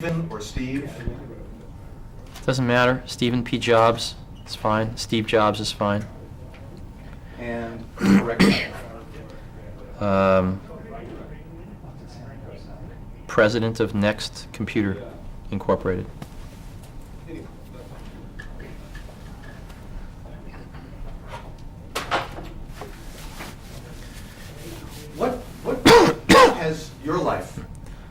Stephen or Steve? Doesn't matter. Stephen P. Jobs is fine. Steve Jobs is fine. And correct President of Next Computer Incorporated. What has your life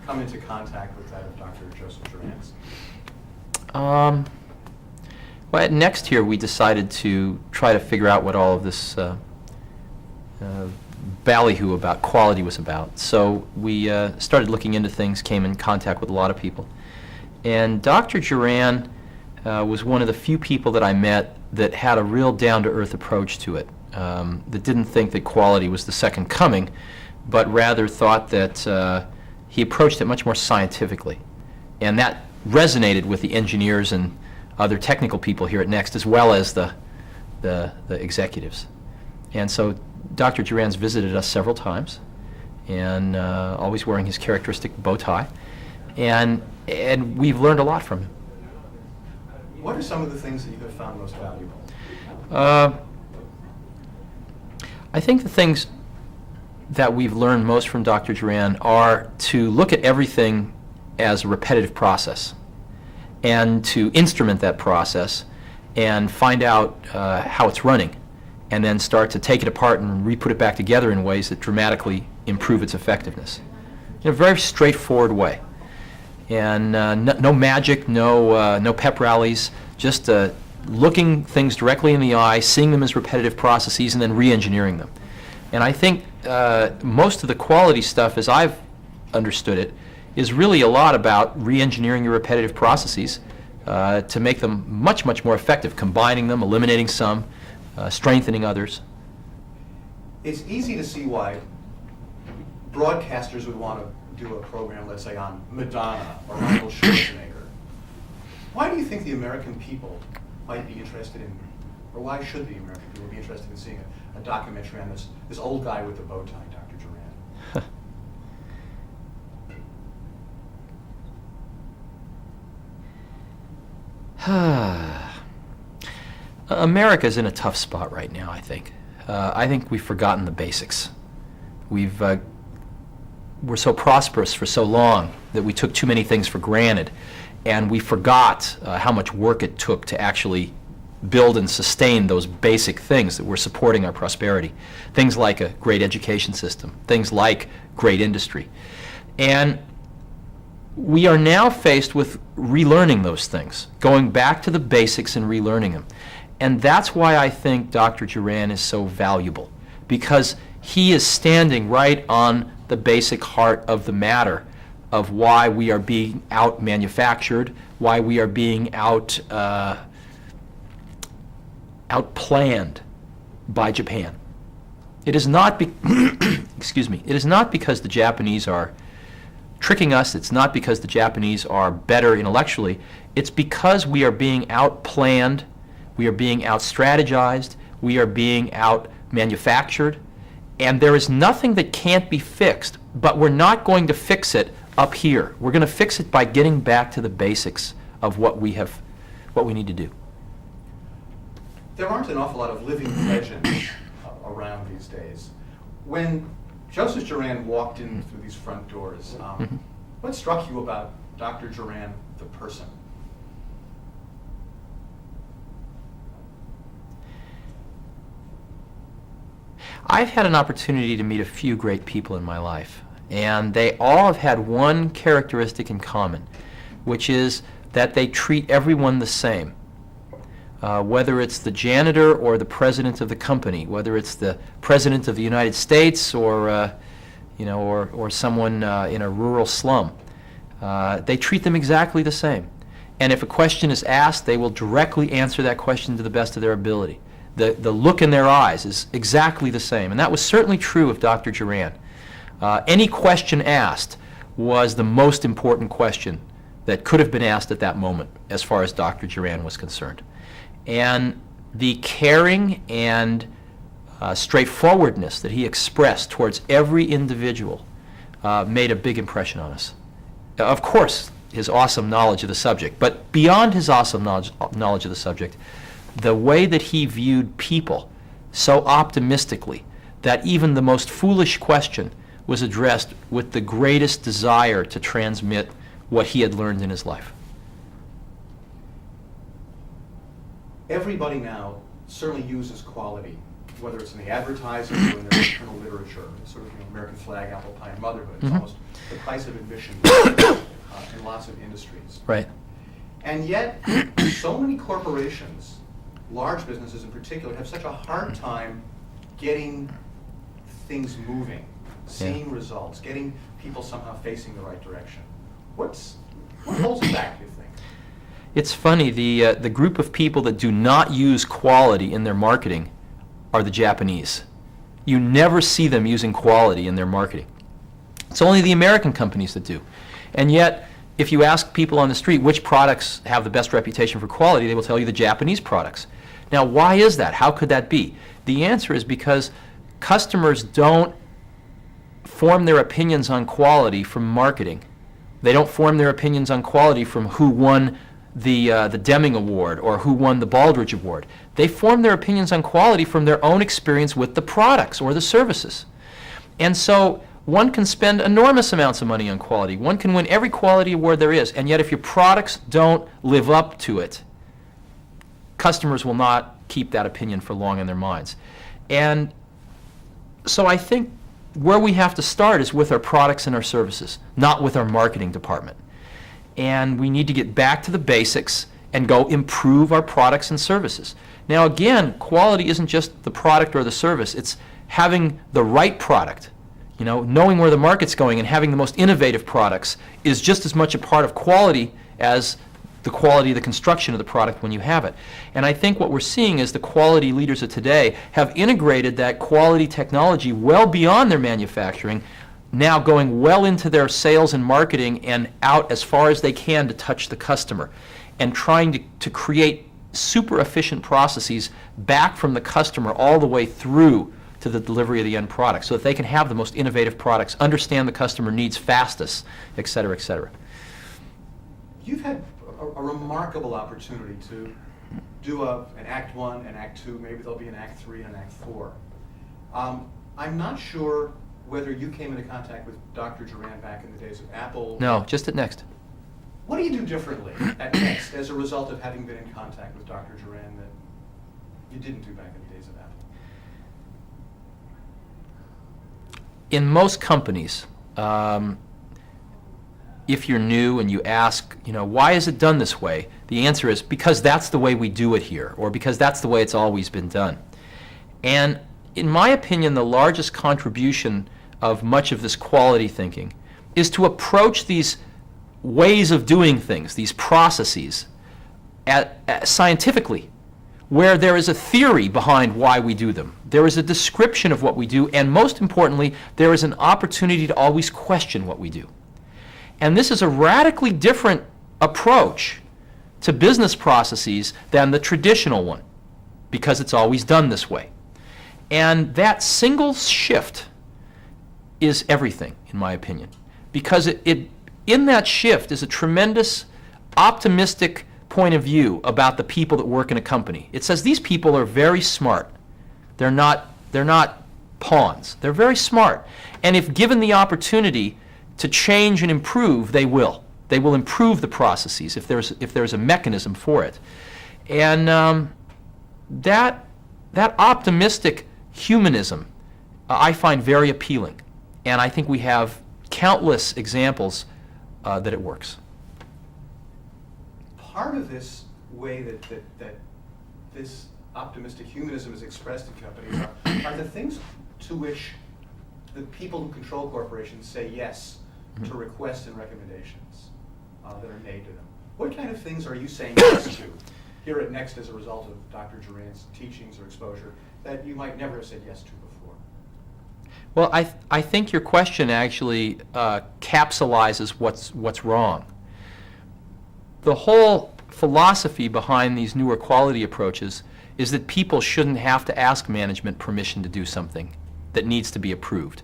come into contact with that of Dr. Joseph Juran's? Well, at Next here, we decided to try to figure out what all of this ballyhoo about quality was about. So we started looking into things, came in contact with a lot of people. And Dr. Juran was one of the few people that I met that had a real down-to-earth approach to it, that didn't think that quality was the second coming, but rather thought that he approached it much more scientifically. And that resonated with the engineers and other technical people here at Next, as well as the executives. And so Dr. Juran's visited us several times, and always wearing his characteristic bow tie. And we've learned a lot from him. What are some of the things that you have found most valuable? I think the things that we've learned most from Dr. Juran are to look at everything as a repetitive process and to instrument that process and find out how it's running, and then start to take it apart and re-put it back together in ways that dramatically improve its effectiveness in a very straightforward way. And no magic, no pep rallies, just looking things directly in the eye, seeing them as repetitive processes, and then re-engineering them. And I think most of the quality stuff, as I've understood it, is really a lot about re-engineering your repetitive processes to make them much, much more effective, combining them, eliminating some, strengthening others. It's easy to see why broadcasters would want to do a program, let's say, on Madonna or Arnold Schwarzenegger. Why do you think the American people might be interested in, or why should the American people be interested in seeing a documentary on this old guy with the bow tie, Dr. Juran? America's in a tough spot right now, I think. I think we've forgotten the basics. We're so prosperous for so long that we took too many things for granted, and we forgot how much work it took to actually build and sustain those basic things that were supporting our prosperity. Things like a great education system, things like great industry. And we are now faced with relearning those things, going back to the basics and relearning them. And that's why I think Dr. Juran is so valuable, because he is standing right on the basic heart of the matter of why we are being out-manufactured, why we are being outplanned by Japan. It is not excuse me. It is not because the Japanese are tricking us. It's not because the Japanese are better intellectually. It's because we are being outplanned, we are being out-strategized, we are being out-manufactured, and there is nothing that can't be fixed, but we're not going to fix it up here. We're going to fix it by getting back to the basics of what we need to do. There aren't an awful lot of living legends around these days. When Joseph Juran walked in through these front doors, what struck you about Dr. Juran, the person? I've had an opportunity to meet a few great people in my life, and they all have had one characteristic in common, which is that they treat everyone the same. Whether it's the janitor or the president of the company, whether it's the president of the United States or someone in a rural slum, they treat them exactly the same. And if a question is asked, they will directly answer that question to the best of their ability. The look in their eyes is exactly the same, and that was certainly true of Dr. Juran. Any question asked was the most important question that could have been asked at that moment as far as Dr. Juran was concerned. And the caring and straightforwardness that he expressed towards every individual made a big impression on us. Of course, his awesome knowledge of the subject. But beyond his awesome knowledge of the subject, the way that he viewed people so optimistically that even the most foolish question was addressed with the greatest desire to transmit what he had learned in his life. Everybody now certainly uses quality, whether it's in the advertising or in their internal literature. It's sort of, American flag, apple pie, and motherhood. It's almost the price of admission in lots of industries. Right. And yet, so many corporations, large businesses in particular, have such a hard time getting things moving, seeing results, getting people somehow facing the right direction. What holds it back, do you think? It's funny, the group of people that do not use quality in their marketing are the Japanese. You never see them using quality in their marketing. It's only the American companies that do. And yet, if you ask people on the street which products have the best reputation for quality, they will tell you the Japanese products. Now, why is that? How could that be? The answer is because customers don't form their opinions on quality from marketing. They don't form their opinions on quality from who won the Deming Award or who won the Baldrige Award. They form their opinions on quality from their own experience with the products or the services. And so one can spend enormous amounts of money on quality. One can win every quality award there is, and yet if your products don't live up to it, customers will not keep that opinion for long in their minds. And so I think where we have to start is with our products and our services, not with our marketing department. And we need to get back to the basics and go improve our products and services. Now again, quality isn't just the product or the service, it's having the right product. Knowing where the market's going and having the most innovative products is just as much a part of quality as the quality of the construction of the product when you have it. And I think what we're seeing is the quality leaders of today have integrated that quality technology well beyond their manufacturing, now going well into their sales and marketing and out as far as they can to touch the customer, and trying to create super efficient processes back from the customer all the way through to the delivery of the end product so that they can have the most innovative products, understand the customer needs fastest, et cetera, et cetera. You've had a remarkable opportunity to do an Act 1 and Act 2, maybe there'll be an Act 3 and an Act 4. I'm not sure whether you came into contact with Dr. Juran back in the days of Apple. No, just at Next. What do you do differently at Next as a result of having been in contact with Dr. Juran that you didn't do back in the days of Apple? In most companies, if you're new and you ask, why is it done this way? The answer is because that's the way we do it here, or because that's the way it's always been done. And in my opinion, the largest contribution of much of this quality thinking is to approach these ways of doing things, these processes, scientifically, where there is a theory behind why we do them. There is a description of what we do, and most importantly, there is an opportunity to always question what we do. And this is a radically different approach to business processes than the traditional one, because it's always done this way. And that single shift is everything, in my opinion, because in that shift is a tremendous optimistic point of view about the people that work in a company. It says these people are very smart. They're not pawns. They're very smart. And if given the opportunity to change and improve, they will. They will improve the processes if there's a mechanism for it. And that optimistic humanism I find very appealing. And I think we have countless examples that it works. Part of this way that this optimistic humanism is expressed in companies are the things to which the people who control corporations say yes to requests and recommendations that are made to them. What kind of things are you saying yes to here at Next as a result of Dr. Juran's teachings or exposure that you might never have said yes to before? Well, I think your question actually capsulizes what's wrong. The whole philosophy behind these newer quality approaches is that people shouldn't have to ask management permission to do something that needs to be approved.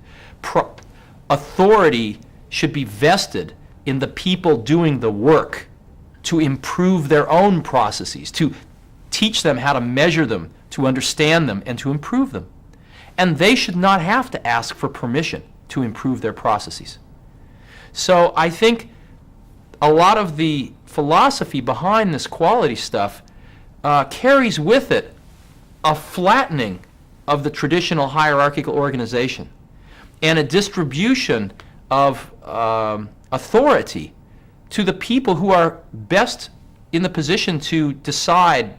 Authority should be vested in the people doing the work to improve their own processes, to teach them how to measure them, to understand them, and to improve them. And they should not have to ask for permission to improve their processes. So I think a lot of the philosophy behind this quality stuff carries with it a flattening of the traditional hierarchical organization and a distribution of authority to the people who are best in the position to decide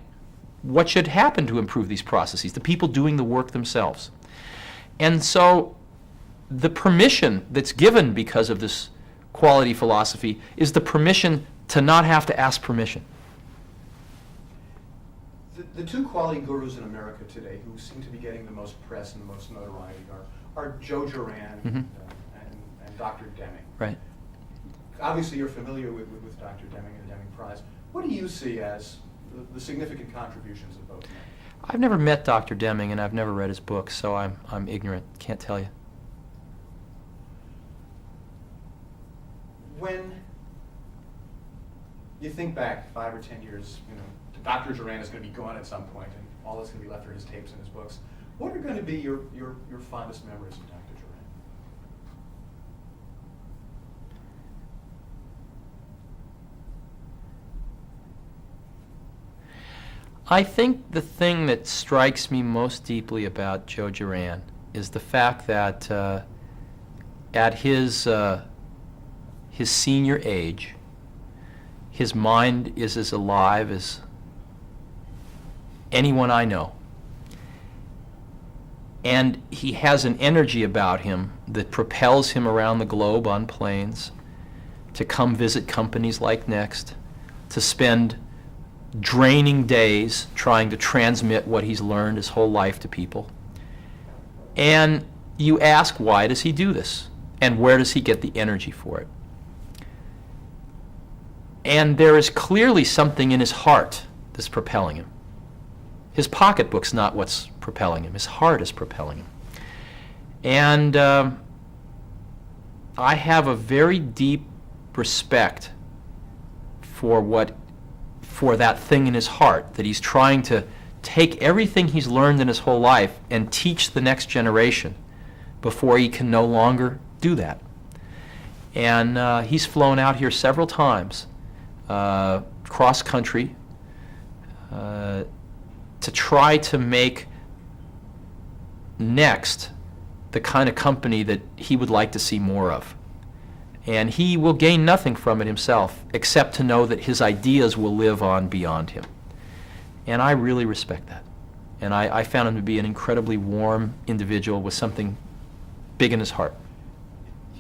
what should happen to improve these processes, the people doing the work themselves. And so the permission that's given because of this quality philosophy is the permission to not have to ask permission. The two quality gurus in America today who seem to be getting the most press and the most notoriety are Joe Juran and Dr. Deming. Right. Obviously, you're familiar with Dr. Deming and the Deming Prize. What do you see as the significant contributions of both men? I've never met Dr. Deming and I've never read his books, so I'm ignorant. Can't tell you. When you think back 5 or 10 years, Dr. Juran is going to be gone at some point, and all that's going to be left are his tapes and his books. What are going to be your fondest memories of Dr. Juran? I think the thing that strikes me most deeply about Joe Juran is the fact that at his senior age, his mind is as alive as anyone I know. And he has an energy about him that propels him around the globe on planes, to come visit companies like Next, to spend draining days trying to transmit what he's learned his whole life to people. And you ask, why does he do this? And where does he get the energy for it? And there is clearly something in his heart that's propelling him. His pocketbook's not what's propelling him. His heart is propelling him. And I have a very deep respect for that thing in his heart, that he's trying to take everything he's learned in his whole life and teach the next generation before he can no longer do that. And he's flown out here several times, cross country, to try to make Next the kind of company that he would like to see more of. And he will gain nothing from it himself, except to know that his ideas will live on beyond him. And I really respect that. And I found him to be an incredibly warm individual with something big in his heart.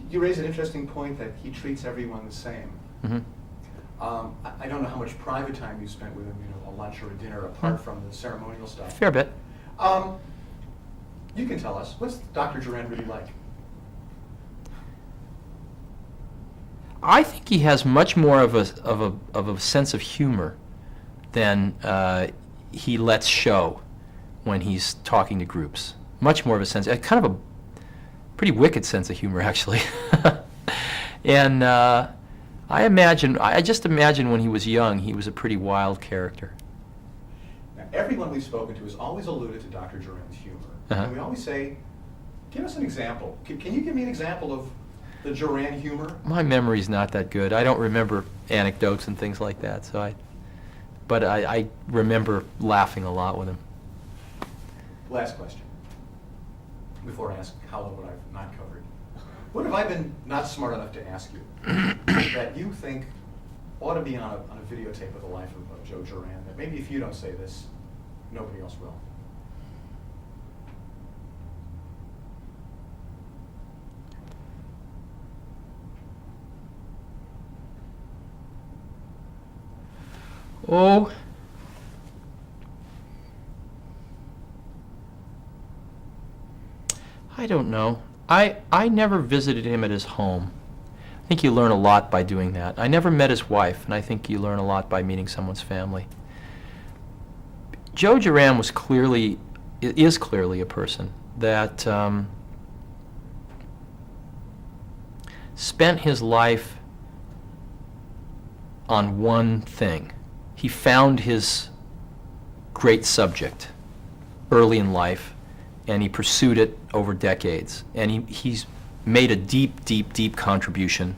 You raise an interesting point that he treats everyone the same. Mm-hmm. I don't know how much private time you spent with him, a lunch or a dinner, apart from the ceremonial stuff. Fair bit. You can tell us, what's Dr. Juran really like? I think he has much more of a sense of humor than he lets show when he's talking to groups. Much more of a sense, kind of a pretty wicked sense of humor, actually. And I just imagine when he was young, he was a pretty wild character. Now, everyone we've spoken to has always alluded to Dr. Juran's humor. Uh-huh. And we always say, give us an example. Can you give me an example of the Juran humor? My memory's not that good. I don't remember anecdotes and things like that, but I remember laughing a lot with him. Last question, before I ask Hollow what I've not covered. What have I been not smart enough to ask you that you think ought to be on a videotape of the life of Joe Juran, that maybe if you don't say this, nobody else will? Oh, I don't know. I never visited him at his home. I think you learn a lot by doing that. I never met his wife, and I think you learn a lot by meeting someone's family. Joe Juran is clearly a person that spent his life on one thing. He found his great subject early in life, and he pursued it over decades. And he's made a deep, deep, deep contribution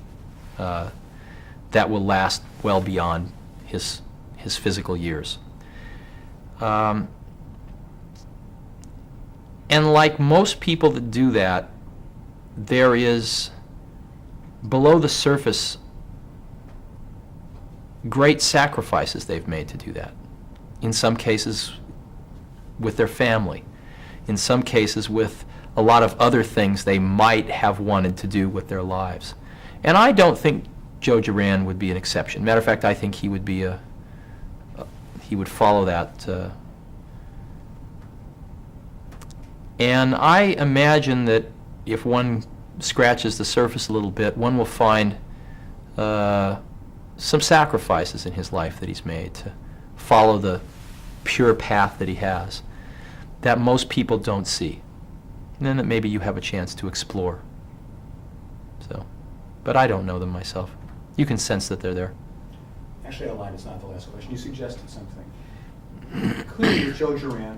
that will last well beyond his physical years. And like most people that do that, there is, below the surface, great sacrifices they've made to do that. In some cases with their family. In some cases with a lot of other things they might have wanted to do with their lives. And I don't think Joe Juran would be an exception. Matter of fact, I think he would be he would follow that. And I imagine that if one scratches the surface a little bit, one will find some sacrifices in his life that he's made to follow the pure path that he has that most people don't see, and then that maybe you have a chance to explore. So, but I don't know them myself. You can sense that they're there. Actually, I lied. It's not the last question. You suggested something. Clearly, with Joe Juran,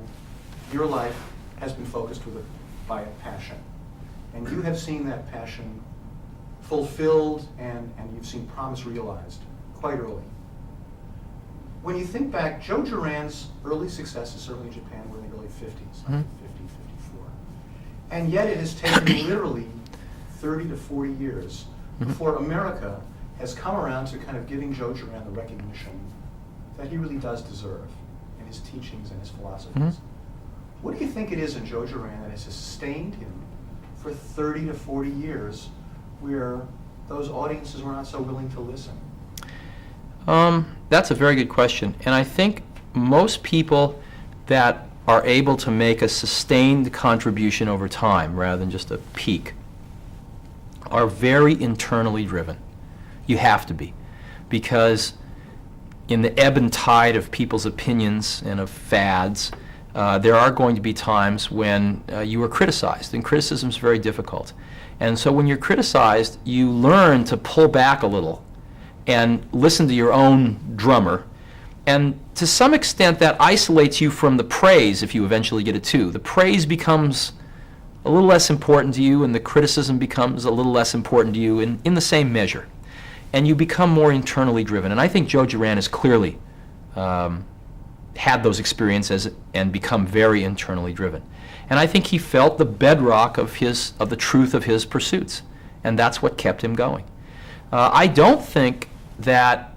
your life has been focused by a passion. And you have seen that passion fulfilled and you've seen promise realized quite early. When you think back, Joe Juran's early successes, certainly in Japan, were in the early 50s, 50, 54. And yet it has taken literally 30 to 40 years before America has come around to kind of giving Joe Juran the recognition that he really does deserve in his teachings and his philosophies. What do you think it is in Joe Juran that has sustained him for 30 to 40 years where those audiences were not so willing to listen? That's a very good question. And I think most people that are able to make a sustained contribution over time rather than just a peak are very internally driven. You have to be. Because in the ebb and tide of people's opinions and of fads, there are going to be times when you are criticized, and criticism is very difficult. And so when you're criticized, you learn to pull back a little and listen to your own drummer. And to some extent, that isolates you from the praise if you eventually get it too. The praise becomes a little less important to you, and the criticism becomes a little less important to you in the same measure. And you become more internally driven. And I think Joe Juran has clearly had those experiences and become very internally driven. And I think he felt the bedrock of the truth of his pursuits, and that's what kept him going. I don't think that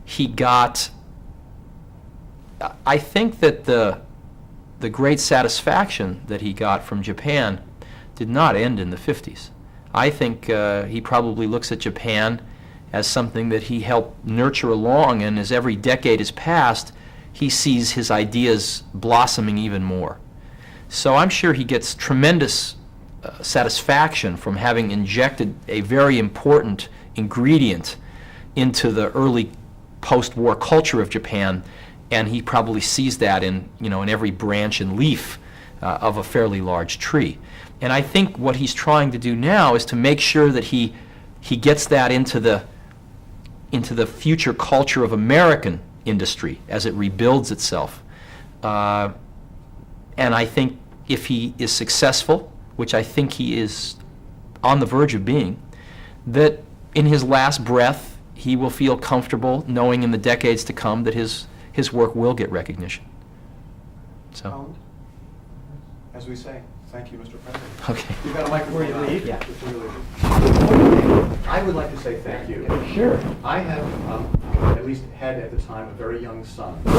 he got. I think that the great satisfaction that he got from Japan did not end in the 50s. I think he probably looks at Japan as something that he helped nurture along, and as every decade has passed, he sees his ideas blossoming even more. So I'm sure he gets tremendous satisfaction from having injected a very important ingredient into the early post-war culture of Japan, and he probably sees that in every branch and leaf of a fairly large tree. And I think what he's trying to do now is to make sure that he gets that into the future culture of American industry as it rebuilds itself. And I think if he is successful, which I think he is on the verge of being, that in his last breath he will feel comfortable knowing in the decades to come that his work will get recognition. So, as we say, thank you, Mr. President. okay. You've got a microphone now. Yeah. I would like to say thank you. Sure. I have, at least had at the time, a very young son.